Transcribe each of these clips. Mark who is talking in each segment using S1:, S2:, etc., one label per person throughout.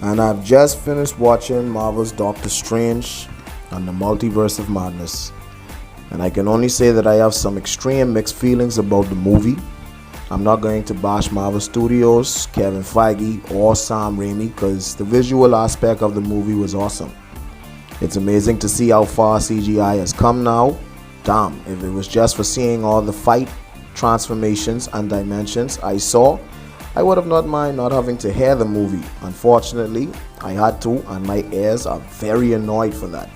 S1: And I've just finished watching Marvel's Doctor Strange and the Multiverse of Madness. And I can only say that I have some extreme mixed feelings about the movie. I'm not going to bash Marvel Studios, Kevin Feige, or Sam Raimi because the visual aspect of the movie was awesome. It's amazing to see how far CGI has come now. Damn, if it was just for seeing all the fight, transformations, and dimensions I saw, I would have not mind not having to hear the movie. Unfortunately, I had to, and my ears are very annoyed for that.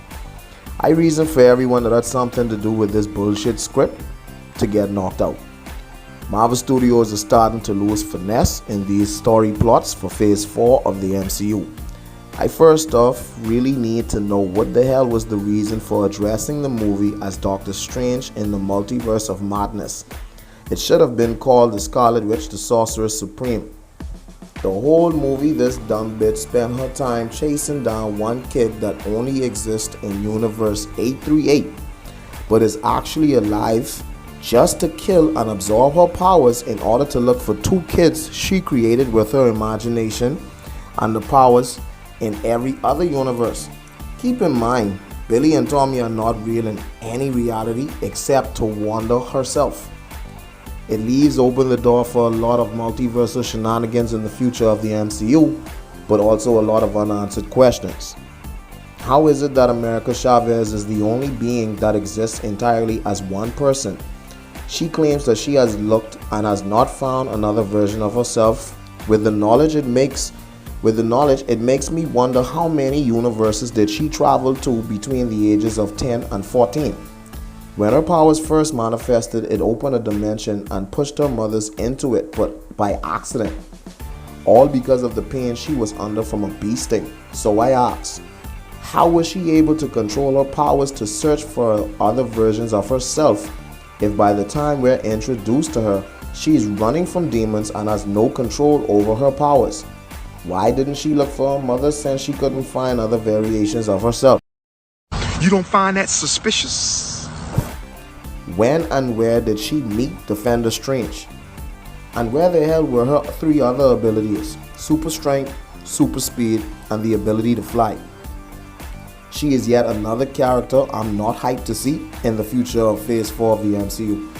S1: I reason for everyone that had something to do with this bullshit script to get knocked out. Marvel Studios is starting to lose finesse in these story plots for Phase 4 of the MCU. I first off really need to know what the hell was the reason for addressing the movie as Doctor Strange in the Multiverse of Madness. It should have been called The Scarlet Witch, the Sorceress Supreme. The whole movie, this dumb bitch spent her time chasing down one kid that only exists in Universe 838, but is actually alive just to kill and absorb her powers in order to look for two kids she created with her imagination and the powers in every other universe. Keep in mind, Billy and Tommy are not real in any reality except to Wanda herself. It leaves open the door for a lot of multiversal shenanigans in the future of the MCU, but also a lot of unanswered questions. How is it that America Chavez is the only being that exists entirely as one person? She claims that she has looked and has not found another version of herself. With the knowledge it makes me wonder how many universes did she travel to between the ages of 10 and 14. When her powers first manifested, it opened a dimension and pushed her mothers into it, but by accident. All because of the pain she was under from a bee sting. So I ask, how was she able to control her powers to search for other versions of herself if by the time we're introduced to her, she is running from demons and has no control over her powers? Why didn't she look for her mother since she couldn't find other variations of herself?
S2: You don't find that suspicious?
S1: When and where did she meet Defender Strange? And where the hell were her three other abilities? Super strength, super speed, and the ability to fly. She is yet another character I'm not hyped to see in the future of Phase 4 of the MCU.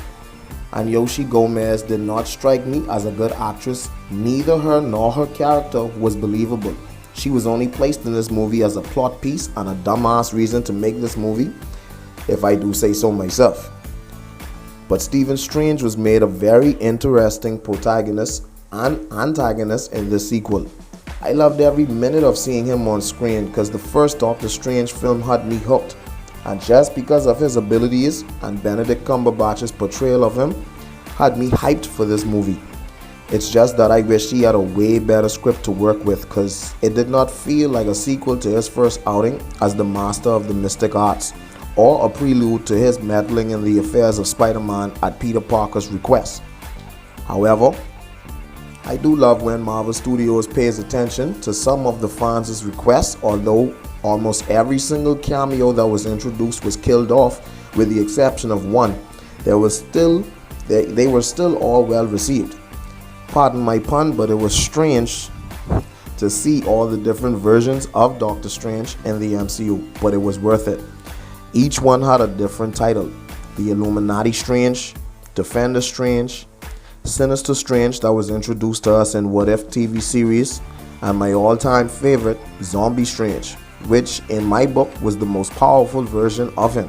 S1: And Yoshi Gomez did not strike me as a good actress. Neither her nor her character was believable. She was only placed in this movie as a plot piece and a dumbass reason to make this movie, if I do say so myself. But Stephen Strange was made a very interesting protagonist and antagonist in this sequel. I loved every minute of seeing him on screen because the first Doctor Strange film had me hooked. And just because of his abilities and Benedict Cumberbatch's portrayal of him had me hyped for this movie. It's just that I wish he had a way better script to work with because it did not feel like a sequel to his first outing as the master of the mystic arts, or a prelude to his meddling in the affairs of Spider-Man at Peter Parker's request. However, I do love when Marvel Studios pays attention to some of the fans' requests, although almost every single cameo that was introduced was killed off with the exception of one. They were still all well received. Pardon my pun, but it was strange to see all the different versions of Doctor Strange in the MCU, but it was worth it. Each one had a different title: the Illuminati Strange, Defender Strange, Sinister Strange that was introduced to us in What If TV series, and my all-time favorite, Zombie Strange, which in my book was the most powerful version of him.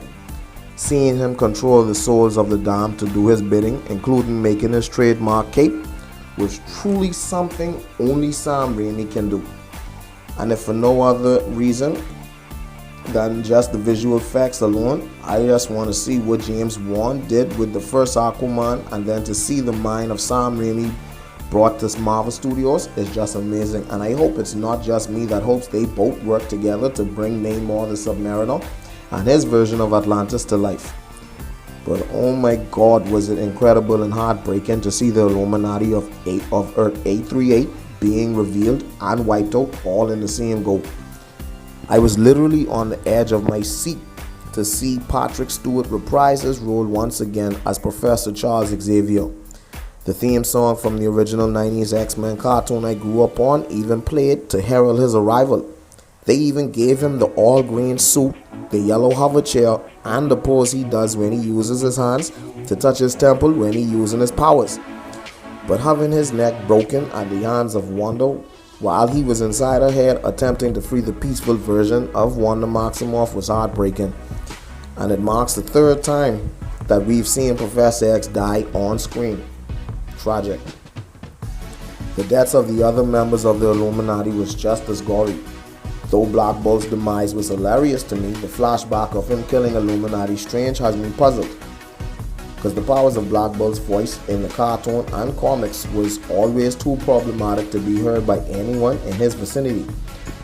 S1: Seeing him control the souls of the damned to do his bidding, including making his trademark cape, was truly something only Sam Raimi can do. And if for no other reason than just the visual effects alone, I just want to see what James Wan did with the first Aquaman, and then to see the mind of Sam Raimi brought to Marvel Studios is just amazing. And I hope it's not just me that hopes they both work together to bring Namor the Submariner and his version of Atlantis to life. But oh my god, was it incredible and heartbreaking to see the Illuminati of Earth 838 being revealed and wiped out all in the same go. I was literally on the edge of my seat to see Patrick Stewart reprise his role once again as Professor Charles Xavier. The theme song from the original 90s X-Men cartoon I grew up on even played to herald his arrival. They even gave him the all-green suit, the yellow hover chair, and the pose he does when he uses his hands to touch his temple when he using his powers. But having his neck broken at the hands of Wanda while he was inside her head attempting to free the peaceful version of Wanda Maximoff was heartbreaking. And it marks the third time that we've seen Professor X die on screen. Tragic. The deaths of the other members of the Illuminati was just as gory. Though Black Bolt's demise was hilarious to me, the flashback of him killing Illuminati Strange has me puzzled. Because the powers of Black Bolt's voice in the cartoon and comics was always too problematic to be heard by anyone in his vicinity.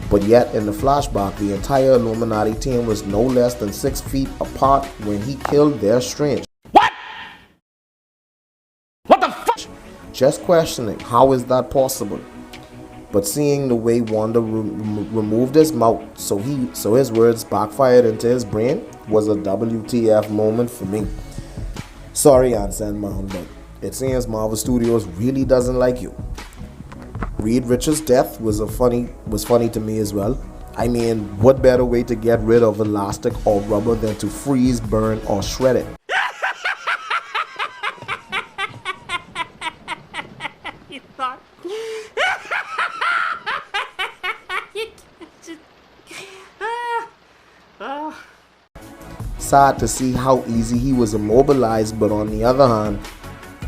S1: But yet in the flashback, the entire Illuminati team was no less than 6 feet apart when he killed their Strange. What the fuck? Just questioning, how is that possible? But seeing the way Wanda removed his mouth so his words backfired into his brain was a WTF moment for me. Sorry, Anson Mount, but it seems Marvel Studios really doesn't like you. Reed Richards' death was funny to me as well. I mean, what better way to get rid of elastic or rubber than to freeze, burn, or shred it? Sad to see how easy he was immobilized, but on the other hand,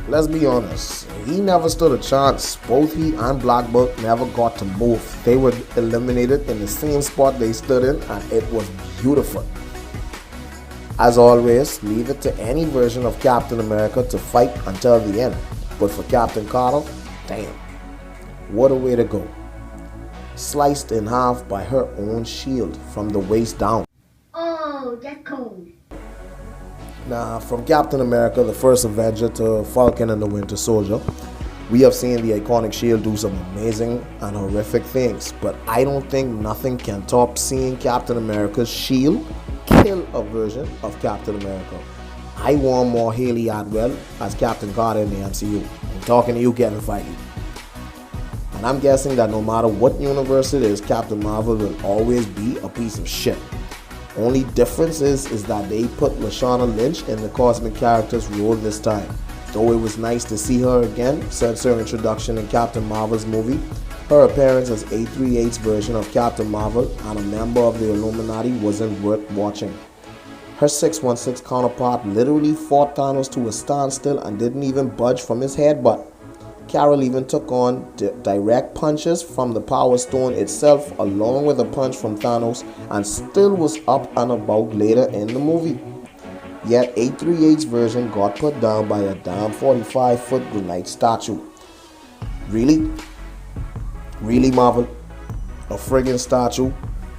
S1: let's be honest, he never stood a chance. Both he and Black Bolt never got to move. They were eliminated in the same spot they stood in, and it was beautiful. As always, leave it to any version of Captain America to fight until the end. But for Captain Carter, damn, what a way to go. Sliced in half by her own shield from the waist down.
S3: Oh, that's cold.
S1: Now, from Captain America, the first Avenger, to Falcon and the Winter Soldier, we have seen the iconic shield do some amazing and horrific things, but I don't think nothing can top seeing Captain America's shield kill a version of Captain America. I want more Haley Atwell as Captain Carter in the MCU. I'm talking to you, Kevin Feige. And I'm guessing that no matter what universe it is, Captain Marvel will always be a piece of shit. Only difference is that they put Lashana Lynch in the cosmic character's role this time. Though it was nice to see her again since her introduction in Captain Marvel's movie, her appearance as A38's version of Captain Marvel and a member of the Illuminati wasn't worth watching. Her 616 counterpart literally fought Thanos to a standstill and didn't even budge from his headbutt. Carol even took on direct punches from the Power Stone itself along with a punch from Thanos and still was up and about later in the movie. Yet 838's version got put down by a damn 45-foot granite statue. Really? Really, Marvel? A friggin' statue?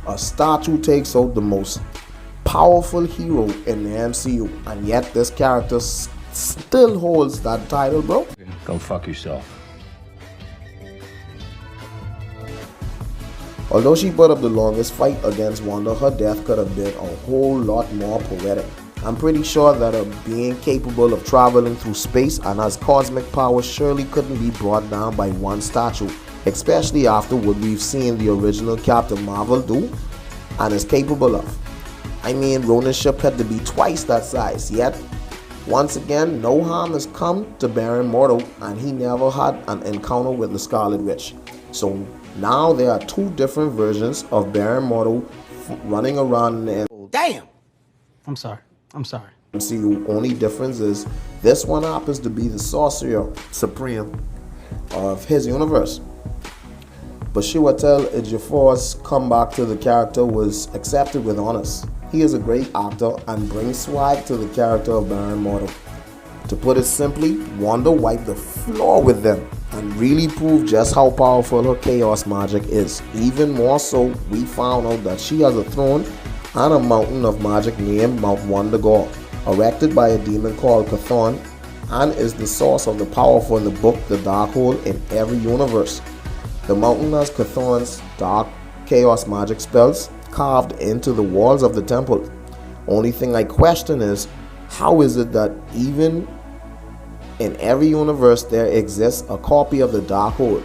S1: A statue takes out the most powerful hero in the MCU, and yet this character still holds that title, bro.
S4: Go fuck yourself.
S1: Although she put up the longest fight against Wanda, her death could have been a whole lot more poetic. I'm pretty sure that her being capable of traveling through space and has cosmic powers surely couldn't be brought down by one statue, especially after what we've seen the original Captain Marvel do and is capable of. I mean, Ronan's ship had to be twice that size, yet once again, no harm has come to Baron Mordo, and he never had an encounter with the Scarlet Witch. So now there are two different versions of Baron Mordo running around in the
S5: Damn! I'm sorry.
S1: MCU. Only difference is this one happens to be the Sorcerer Supreme of his universe. But Chiwetel Ejiofor's comeback to the character was accepted with honors. He is a great actor and brings swag to the character of Baron Mordo. To put it simply, Wanda wiped the floor with them and really proved just how powerful her chaos magic is. Even more so, we found out that she has a throne and a mountain of magic named Mount Wundagore, erected by a demon called Chthon, and is the source of the power for the book The Darkhold in every universe. The mountain has Chthon's dark chaos magic spells carved into the walls of the temple. Only thing I question is, how is it that even in every universe there exists a copy of the Darkhold,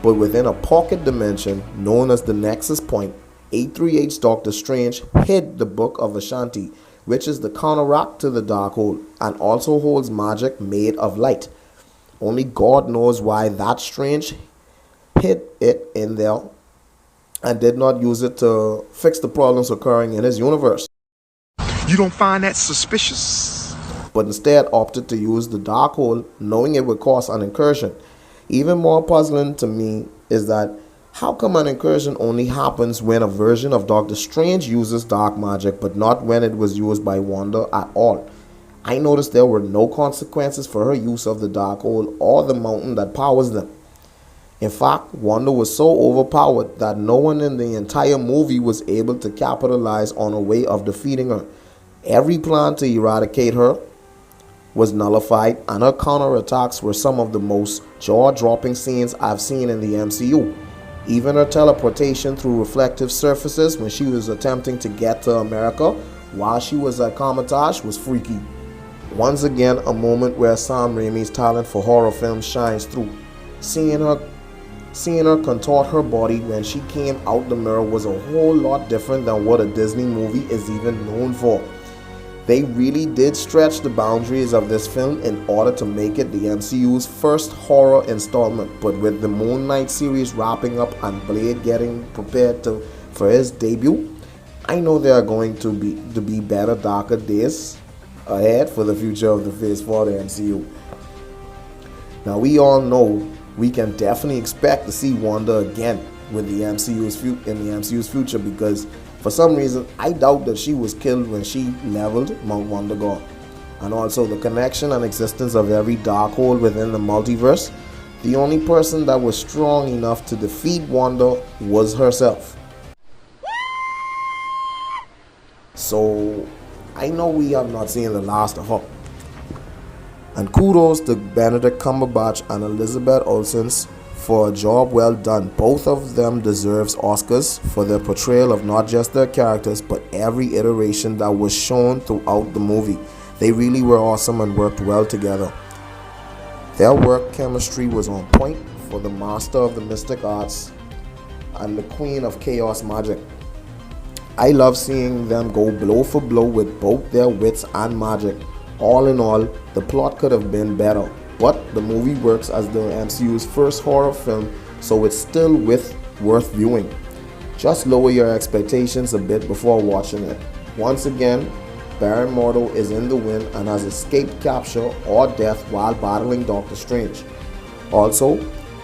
S1: but within a pocket dimension known as the Nexus Point, 838's Doctor Strange hid the Book of Ashanti, which is the counteract to the Darkhold and also holds magic made of light. Only God knows why that Strange hid it in there and did not use it to fix the problems occurring in his universe,
S2: You don't find that suspicious?
S1: but instead opted to use the Darkhold, knowing it would cause an incursion. Even more puzzling to me is that how come an incursion only happens when a version of Doctor Strange uses dark magic, but not when it was used by Wanda at all? I noticed there were no consequences for her use of the Darkhold or the mountain that powers them. In fact, Wanda was so overpowered that no one in the entire movie was able to capitalize on a way of defeating her. Every plan to eradicate her was nullified, and her counterattacks were some of the most jaw-dropping scenes I've seen in the MCU. Even her teleportation through reflective surfaces when she was attempting to get to America while she was at Comitage was freaky. Once again, a moment where Sam Raimi's talent for horror films shines through. Seeing her contort her body when she came out the mirror was a whole lot different than what a Disney movie is even known for. They really did stretch the boundaries of this film in order to make it the MCU's first horror installment, but with the Moon Knight series wrapping up and Blade getting prepared for his debut, I know there are going to be better, darker days ahead for the future of the Phase 4 of the MCU. Now we all know we can definitely expect to see Wanda again with the MCU's future, because for some reason I doubt that she was killed when she leveled Mount Wondergore. And also the connection and existence of every Darkhold within the multiverse, the only person that was strong enough to defeat Wanda was herself. So I know we have not seen the last of her. And kudos to Benedict Cumberbatch and Elizabeth Olsen for a job well done. Both of them deserves Oscars for their portrayal of not just their characters, but every iteration that was shown throughout the movie. They really were awesome and worked well together. Their work chemistry was on point for the master of the mystic arts and the queen of chaos magic. I love seeing them go blow for blow with both their wits and magic. All in all, the plot could have been better, but the movie works as the MCU's first horror film, so it's still worth viewing. Just lower your expectations a bit before watching it. Once again, Baron Mordo is in the win and has escaped capture or death while battling Doctor Strange. Also,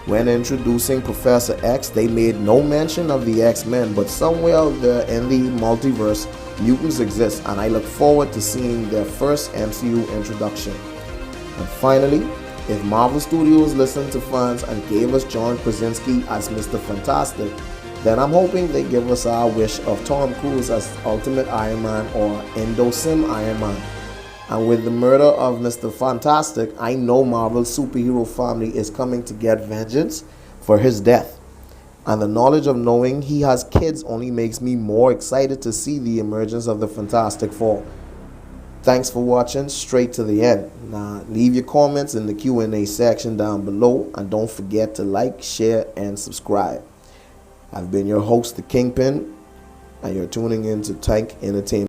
S1: when introducing Professor X, they made no mention of the X-Men, but somewhere out there in the multiverse, mutants exist, and I look forward to seeing their first MCU introduction. And finally, if Marvel Studios listened to fans and gave us John Krasinski as Mr. Fantastic, then I'm hoping they give us our wish of Tom Cruise as Ultimate Iron Man or Endosim Iron Man. And with the murder of Mr. Fantastic, I know Marvel's superhero family is coming to get vengeance for his death. And the knowledge of knowing he has kids only makes me more excited to see the emergence of the Fantastic Four. Thanks for watching straight to the end. Now, leave your comments in the Q&A section down below, and don't forget to like, share, and subscribe. I've been your host, The Kingpin, and you're tuning in to Tank Entertainment.